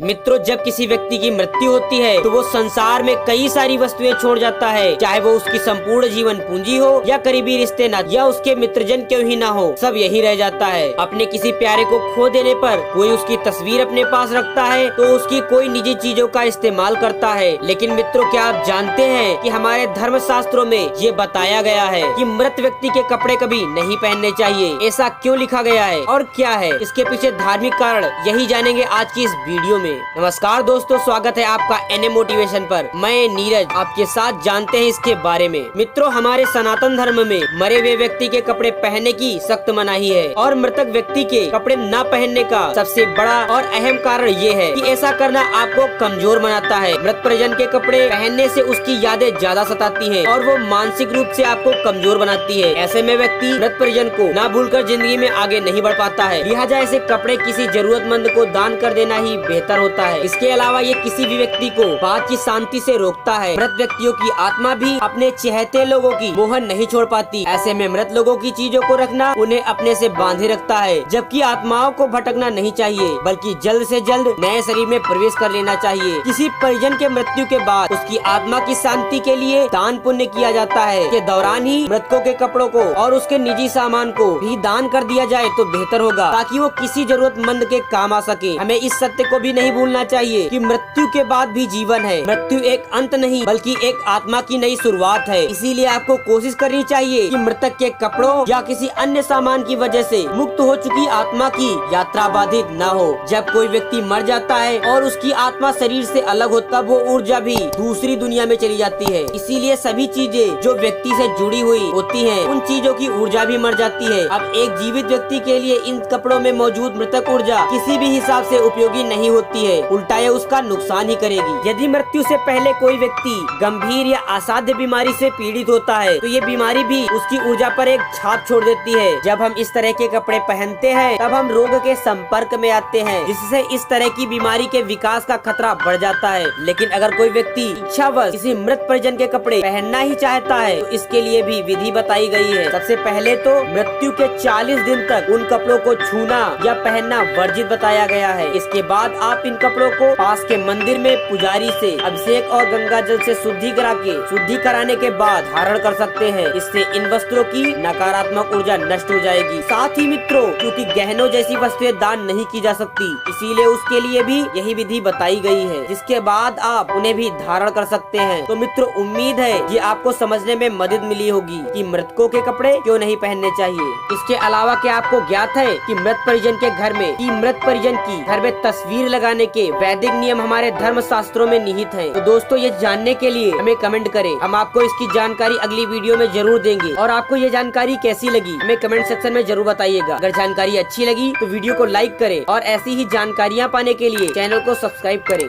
मित्रों, जब किसी व्यक्ति की मृत्यु होती है तो वो संसार में कई सारी वस्तुएं छोड़ जाता है, चाहे वो उसकी संपूर्ण जीवन पूंजी हो या करीबी रिश्ते नाते या उसके मित्रजन क्यों ही ना हो, सब यही रह जाता है। अपने किसी प्यारे को खो देने पर कोई उसकी तस्वीर अपने पास रखता है तो उसकी कोई निजी चीजों का इस्तेमाल करता है। लेकिन मित्रों, क्या आप जानते हैं कि हमारे धर्म शास्त्रों में ये बताया गया है कि मृत व्यक्ति के कपड़े कभी नहीं पहनने चाहिए। ऐसा क्यों लिखा गया है और क्या है इसके पीछे धार्मिक कारण, यही जानेंगे आज की इस वीडियो में। नमस्कार दोस्तों, स्वागत है आपका एनए मोटिवेशन पर। मैं नीरज आपके साथ जानते हैं इसके बारे में। मित्रों, हमारे सनातन धर्म में मरे हुए व्यक्ति के कपड़े पहनने की सख्त मनाही है और मृतक व्यक्ति के कपड़े न पहनने का सबसे बड़ा और अहम कारण ये है कि ऐसा करना आपको कमजोर बनाता है। मृत परिजन के कपड़े पहनने से उसकी यादें ज्यादा सताती हैं और वो मानसिक रूप से आपको कमजोर बनाती है। ऐसे में व्यक्ति मृत परिजन को ना भूलकर जिंदगी में आगे नहीं बढ़ पाता है। लिहाजा ऐसे कपड़े किसी जरूरतमंद को दान कर देना ही बेहतर होता है। इसके अलावा ये किसी भी व्यक्ति को बात की शांति से रोकता है। मृत व्यक्तियों की आत्मा भी अपने चहेते लोगों की मोहन नहीं छोड़ पाती। ऐसे में मृत लोगों की चीजों को रखना उन्हें अपने से बांधे रखता है, जबकि आत्माओं को भटकना नहीं चाहिए, बल्कि जल्द से जल्द नए शरीर में प्रवेश कर लेना चाहिए। किसी परिजन के मृत्यु के बाद उसकी आत्मा की शांति के लिए दान पुण्य किया जाता है। के दौरान ही मृतकों के कपड़ों को और उसके निजी सामान को भी दान कर दिया जाए तो बेहतर होगा, ताकि वो किसी जरूरतमंद के काम आ सके। हमें इस सत्य को भी नहीं भूलना चाहिए कि मृत्यु के बाद भी जीवन है। मृत्यु एक अंत नहीं बल्कि एक आत्मा की नई शुरुआत है। इसीलिए आपको कोशिश करनी चाहिए कि मृतक के कपड़ों या किसी अन्य सामान की वजह से मुक्त हो चुकी आत्मा की यात्रा बाधित न हो। जब कोई व्यक्ति मर जाता है और उसकी आत्मा शरीर से अलग हो, तब वो ऊर्जा भी दूसरी दुनिया में चली जाती है। इसीलिए सभी चीजें जो व्यक्ति से जुड़ी हुई होती हैं, उन चीजों की ऊर्जा भी मर जाती है। अब एक जीवित व्यक्ति के लिए इन कपड़ों में मौजूद मृतक ऊर्जा किसी भी हिसाब से उपयोगी नहीं होती है, उल्टा ये उसका नुकसान ही करेगी। यदि मृत्यु से पहले कोई व्यक्ति गंभीर या असाध्य बीमारी से पीड़ित होता है तो ये बीमारी भी उसकी ऊर्जा पर एक छाप छोड़ देती है। जब हम इस तरह के कपड़े पहनते हैं तब हम रोग के संपर्क में आते हैं, जिससे इस तरह की बीमारी के विकास का खतरा बढ़ जाता है। लेकिन अगर कोई व्यक्ति इच्छावश किसी मृत परिजन के कपड़े पहनना ही चाहता है तो इसके लिए भी विधि बताई गई है। सबसे पहले तो मृत्यु के 40 दिन तक उन कपड़ों को छूना या पहनना वर्जित बताया गया है। इसके बाद आप इन कपड़ों को पास के मंदिर में पुजारी से अभिषेक और गंगा जल से शुद्धि कराने के बाद धारण कर सकते हैं। इससे इन वस्त्रों की नकारात्मक ऊर्जा नष्ट हो जाएगी। साथ ही मित्रों, क्योंकि गहनों जैसी वस्तुएं दान नहीं की जा सकती, इसीलिए उसके लिए भी यही विधि बताई गई है, जिसके बाद आप उन्हें भी धारण कर सकते हैं। तो मित्रों, उम्मीद है ये आपको समझने में मदद मिली होगी कि मृतकों के कपड़े क्यों नहीं पहनने चाहिए। इसके अलावा क्या आपको ज्ञात है कि मृत परिजन की घर में तस्वीर लगाने के वैदिक नियम हमारे धर्म शास्त्रों में निहित हैं। तो दोस्तों, ये जानने के लिए हमें कमेंट करें, हम आपको इसकी जानकारी अगली वीडियो में जरूर देंगे। और आपको ये जानकारी कैसी लगी हमें कमेंट सेक्शन में जरूर बताइएगा। अगर जानकारी अच्छी लगी तो वीडियो को लाइक करें और ऐसी ही जानकारियाँ पाने के लिए चैनल को सब्सक्राइब करें।